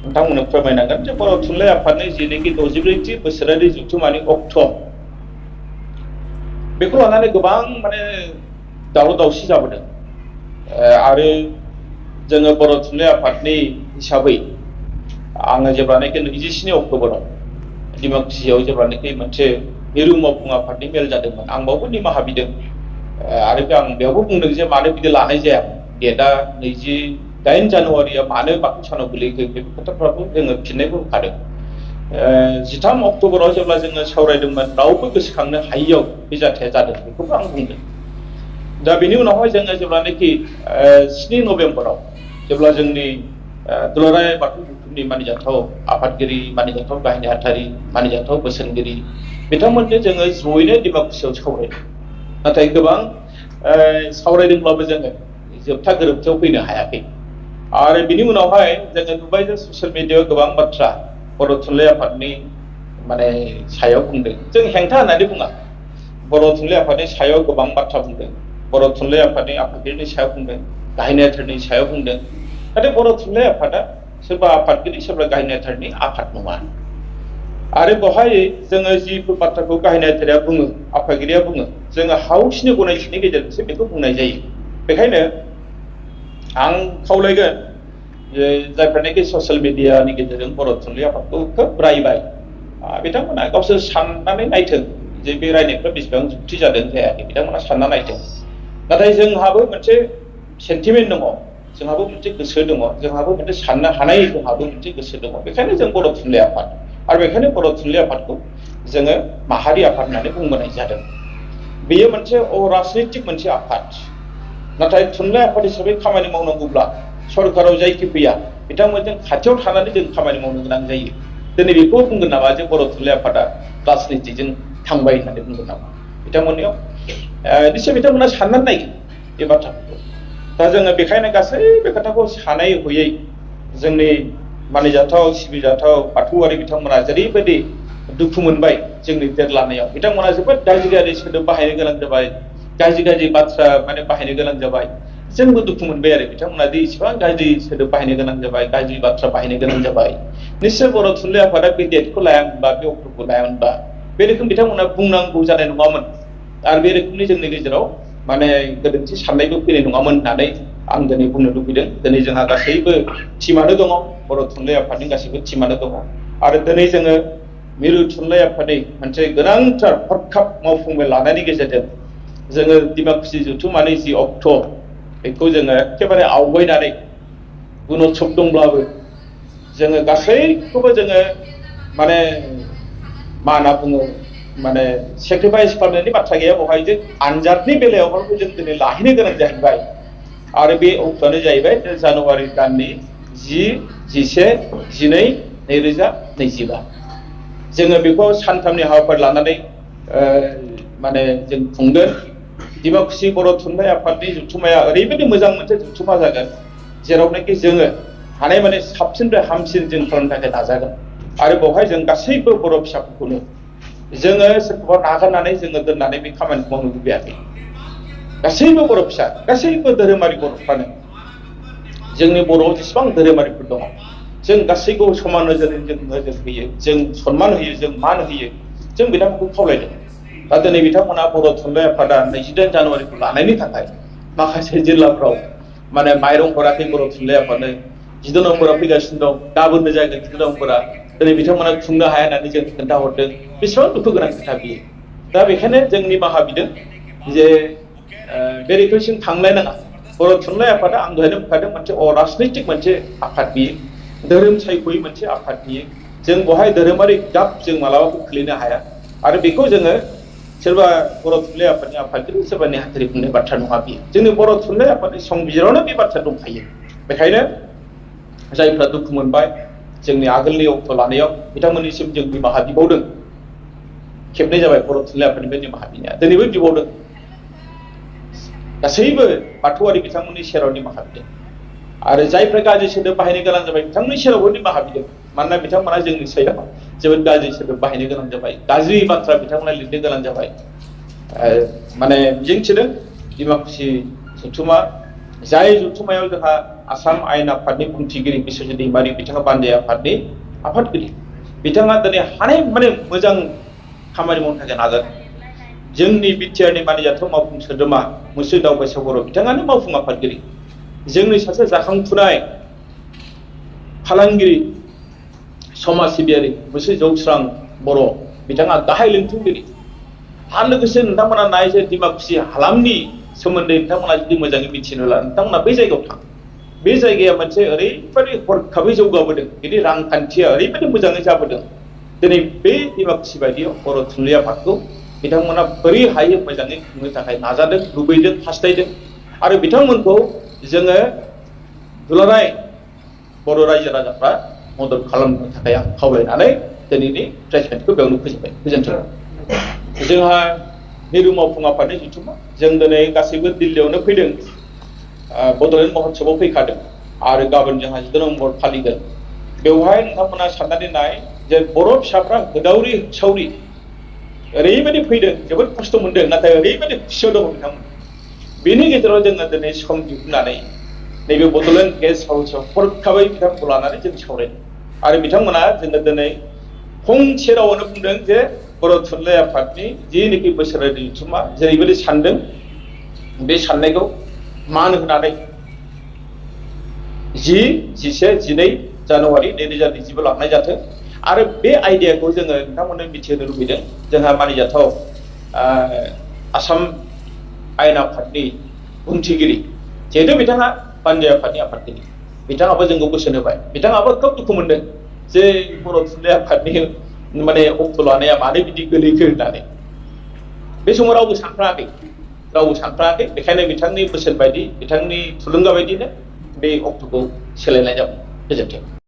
नोंथांमोननो फोरमायनांगोन जे बर' थुनलाइ आफादनि जेनोखि 64थि बोसोरारि जथुम्मानि अक्ट' बेखौ लानानै गोबां माने दावराव दावसि जाबोदों आरो जोङो बर' थुनलाइ आफादनि हिसाबै आङो जेब्लानाखि 27 अक्ट'बराव डिमाकुसियाव जेब्लानाखि मोनसे मिरु मावफुं आफादनि मेल जादोंमोन आं बावबो निमाहा बिदों आरो आं बेयावबो बुंदों जे मानो बिदि लानाय जायामोन डेटआ 28 जानुवारिया मानो बाथौ सानाव गोलैखो बे खोथाफ्राबो जोङो फिननायबो होखादों 13 अक्ट'बराव जेब्ला जोङो सावरायदोंमोन रावबो गोसोखांनो हायियाव बे जाथाया जादों बेखौबो आं बुंदों दा बेनि उनावहाय जोङो जेब्लानाखि 7 नभेम्बराव जेब्ला जोंनि दुलाराय बाथौ गौथुमनि मानिजाथाव आफादगिरि मानिजाथाव गाहाय नेहाथारि मानिजाथाव बोसोनगिरि बिथांमोनजों जोङो जयैनो डिमाकुसियाव सावरायदों नाथाय गोबां सावरायदोंब्लाबो जोङो जोबथा गोरोबथायाव फैनो हायाखै आरो बिनि उनावहाय जोङो नुबाय जे ससियेल मिडियायाव गोबां बाथ्रा बर' थुनलाइ आफादनि माने सायाव बुंदों जों हेंथा होननानै बुङा बर' थुनलाइ आफादनि सायाव गोबां बाथ्रा बुंदों बर' थुनलाइ आफादनि आफादगिरिनि सायाव बुंदों गाहाय नेहाथारिनि सायाव बुंदों नाथाय बर' थुनलाइ आफादा सोरबा आफादगिरि सोरबा गाहाय नेहाथारिनि आफाद नङा आरो बेवहाय जोङो जिफोर बाथ्राखौ गाहाय नेहाथारिया बुङो आफादगिरिया बुङो जोङो हाउसनि गनायथिनि गेजेरजोंसो बेखौ बुंनाय जायो बेखायनो आं खावलायगोन जे जायफोरनाखि ससियेल मिडियानि गेजेरजों बर' थुनलाइ आफादखौ खोब रायबाय बिथांमोना गावसोर साननानै नायथों जे बे रायनायफ्रा बेसेबां जुक्ति जादों जायाखै बिथांमोना सानना नायथों नाथाय जोंहाबो मोनसे सेन्टिमेन्ट दङ जोंहाबो मोनसे गोसो दङ जोंहाबो मोनसे साननो हानाय जोंहाबो मोनसे गोसो दङ बेखायनो जों बर' थुनलाइ आफाद आरो बेखायनो बर' थुनलाइ आफादखौ जोङो माहारि आफाद होननानै बुंबोनाय जादों बेयो मोनसे अराजनैतिक मोनसे आफाद नाथाय थुनलाइ आफाद हिसाबै खामानि मावनांगौब्ला सरकाराव जायखि फैया बिथांमोनजों खाथियाव थानानै जों खामानि मावनो गोनां जायो दिनै बेखौ बुंगोन नामा जे बर' थुनलाइ आफादा राजनितिजों थांबाय होननानै बुंगोन नामा बिथांमोननियाव निश्चय बिथांमोना साननानै नायगोन बे बाथ्राफोरखौ दा जोङो बेखायनो गासैबो खोथाखौ सानै हयै जोंनि मानिजाथाव सिबिजाथाव बाथौआरि बिथांमोना जेरैबायदि दुखु मोनबाय जोंनि देरलांनायाव बिथांमोना जोबोद गाज्रि गाज्रि सोदोब बाहायनो गोनां जाबाय गाज्रि गाज्रि बाथ्रा माने बाहायनो गोनां जाबाय जोंबो दुखु मोनबाय आरो बिथांमोना दि इसेबां गाज्रि सोदोब बाहायनो गोनां जाबाय गाज्रि बाथ्रा बाहायनो गोनां जाबाय निश्चय बर' थुनलाइ आफादा बे डेटखौ लायामोनबा बे अक्ट'खौ लायामोनबा बे रोखोम बिथांमोना बुंनांगौ जानाय नङामोन आरो बे रोखोमनि जोंनि गेजेराव माने गोरोन्थि साननायबो फैनाय नङामोन होननानै आं दिनै बुंनो लुबैदों दिनै जोंहा गासैबो टिमानो दङ बर' थुनलाइ आफादनि गासैबो टिमानो दङ आरो दिनै जोङो मिरु थुनलाइ आफादनि मोनसे गोनांथार हरखाब मावफुंमेल लानायनि गेजेरजों जोङो डिमाकुसि जथुम्मानि जि अक्ट' बेखौ जोङो एखेबारे आवगायनानै गुनत्सब दंब्लाबो जोङो गासैखौबो जोङो माने मा होनना बुङो माने सेक्रिफाइस खालामनायनि बाथ्रा गैया बेवहाय जों आनजादनि बेलायावबो जों दिनै लाहैनो गोनां जाहैबाय आरो बे अक्ट'आनो जाहैबाय जानुवारि दाननि 10, 11, 12, 2025 जोङो बेखौ सानथामनि हाबाफारि लानानै माने जों खुंगोन डिमाकुसि बर' थुनलाइ आफादनि जथुम्माया ओरैबायदि मोजां मोनसे जथुम्मा जागोन जेरावनाखि जोङो हानायमानि साबसिननिफ्राय हामसिन जों खालामनो थाखाय नाजागोन आरो बेवहाय जों गासैबो बर' फिसाफोरखौनो जोङो सोरखौबा नागारनानै जोङो दोननानै बे खामानिखौ मावनो लुबैयाखै गासैबो बर' फिसा गासैबो धोरोमारि बर'फ्रानो जोंनि बर'आव जेसेबां धोरोमारिफोर दङ जों गासैखौ समान नोजोरजों जों नोजोर होयो जों सनमान होयो जों मान होयो जों बिथांमोनखौ खावलायदों दा दिनै बिथांमोना बर' थुनलाइ आफादा 28 जानुवारिखौ लानायनि थाखाय माखासे जिल्लाफ्राव माने माइरं हराखै बर' थुनलाइ आफादनो 12 नम्बराव फैगासिनो दं गाबोननो जागोन 12 नम्बरा दिनै बिथांमोना खुंनो हाया होननानै जों खोन्थाहरदों बेसेबां दुखु गोनां खोथा बियो दा बेखायनो जों निमाहा बिदों जे बे रोखोमसिम थांलायनाङा बर' थुनलाइ आफादा आं दहायनो बुंखादों मोनसे अराजनैतिक मोनसे आफाद बियो धोरोम सायख'यै मोनसे आफाद बियो जों बेवहाय धोरोमारि गाब जों मालाबाबो खोलैनो हाया आरो बेखौ जोङो सोरबा बर' थुनलाइ आफादनि आफादगिरि सोरबा नेहाथारि बुंनाय बाथ्रा नङा बियो जोंनि बर' थुनलाइ आफादनि संबिजिरावनो बे बाथ्रा दंखायो बेखायनो जायफ्रा दुखु मोनबाय जोंनि आगोलनि अक्ट' लानायाव बिथांमोननिसिम जों निमाहा बिबावदों खेबनै जाबाय बर' थुनलाइ आफादनिफ्राय निमाहा बिनाया दिनैबो बिबावदों गासैबो बाथौआरि बिथांमोननि सेराव निमाहा बिदों आरो जायफ्रा गाज्रि सोदोब बाहायनो गोनां जाबाय बिथांमोननि सेरावबो निमाहा बिदों मानोना बिथांमोना जोंनि सायाव जोबोद गाज्रि सोदोब बाहायनो गोनां जाबाय गाज्रि बाथ्रा बिथांमोना लिरनो गोनां जाबाय माने मिजिंथिदों डिमाकुसि जथुम्मा जाय जथुम्मायाव जोंहा आसाम आयेन आफादनि बुंथिगिरि बिश्वजित दैमारि बिथाङा बानजाय आफादनि आफादगिरि बिथाङा दिनै हानाय माने मोजां खामानि मावनो थाखाय नाजादों जोंनि बिटिआरनि मानिजाथाव मावफुं सोद्रोमा मुस्रि दावबायसा बर' बिथाङानो मावफुं आफादगिरि जोंनि सासे जाखांफुनाय फालांगिरि समाज सिबियारि मुस्रि जौस्रां बर' बिथाङा गाहाय लिंथुमगिरि आरो लोगोसे नोंथांमोना नाय जे डिमाकुसि हालामनि सोमोन्दै नोंथांमोना जुदि मोजाङै मिथिनोब्ला नोंथांमोना बै जायगायाव थां बे जायगाया मोनसे ओरैबायदि हरखाबै जौगाबोदों बिनि रांखान्थिया ओरैबायदि मोजाङै जाबोदों दिनै बे डिमाकुसि बायदियाव बर' थुनलाइ आफादखौ बिथांमोना बोरै हायो मोजाङै खुंनो थाखाय नाजादों लुबैदों हास्थायदों आरो बिथांमोनखौ जोङो दुलाराय बर' रायजो राजाफ्रा मदद खालामनो थाखाय आं खावलायनानै दिनैनि प्रेस मिटखौ बेयावनो फोजोबबाय गोजोन्थों जोंहा मिरु मावफुं आफादनि जथुम्मा जों दिनै गासैबो दिल्लीयावनो फैदों बड'लेण्ड महोत्सबआव फैखादों आरो गाबोन जोंहा 14 नम्बर फालिगोन बेवहाय नोंथांमोना साननानै नाय जे बर' फिसाफ्रा गोदावरि सावरि ओरैबायदि फैदों जोबोद खस्थ' मोनदों नाथाय ओरैबायदि खुसियाव दङ बिथांमोन बेनि गेजेराव जोङो दिनै सम दिहुननानै नैबे बड'लेण्ड गेस्ट हाउसआव हरखाबै बिथांमोनखौ लानानै जों सावरायदों आरो बिथांमोना जोङो दिनै फंसे रावावनो बुंदों जे बर' थुनलाइ आफादनि जिनिखि बोसोरारि जथुम्मा जेरैबायदि सानदों बे साननायखौ मान होनानै 10, 11, 12 जानुवारि 2020 लांनाय जाथों आरो बे आइडियाखौ जोङो नोंथांमोननो मिथिहोनो लुबैदों जोंहा मानिजाथाव आसाम आयेन आफादनि बुंथिगिरि जिहेतु बिथाङा बानजाय आफादनि आफादगिरि बिथाङाबो जोंखौ बोसोन होबाय बिथाङाबो खोब दुखु मोनदों जे बर' थुनलाइ आफादनि माने अक्ट' लानाया मानो बिदि गोलैखो होननानै बे समाव रावबो सानफ्राङाखै बेखायनो बिथांनि बोसोन बायदि बिथांनि थुलुंगा बायदिनो बे अक्ट'खौ सोलायनाय जाबाय गोजोन्थों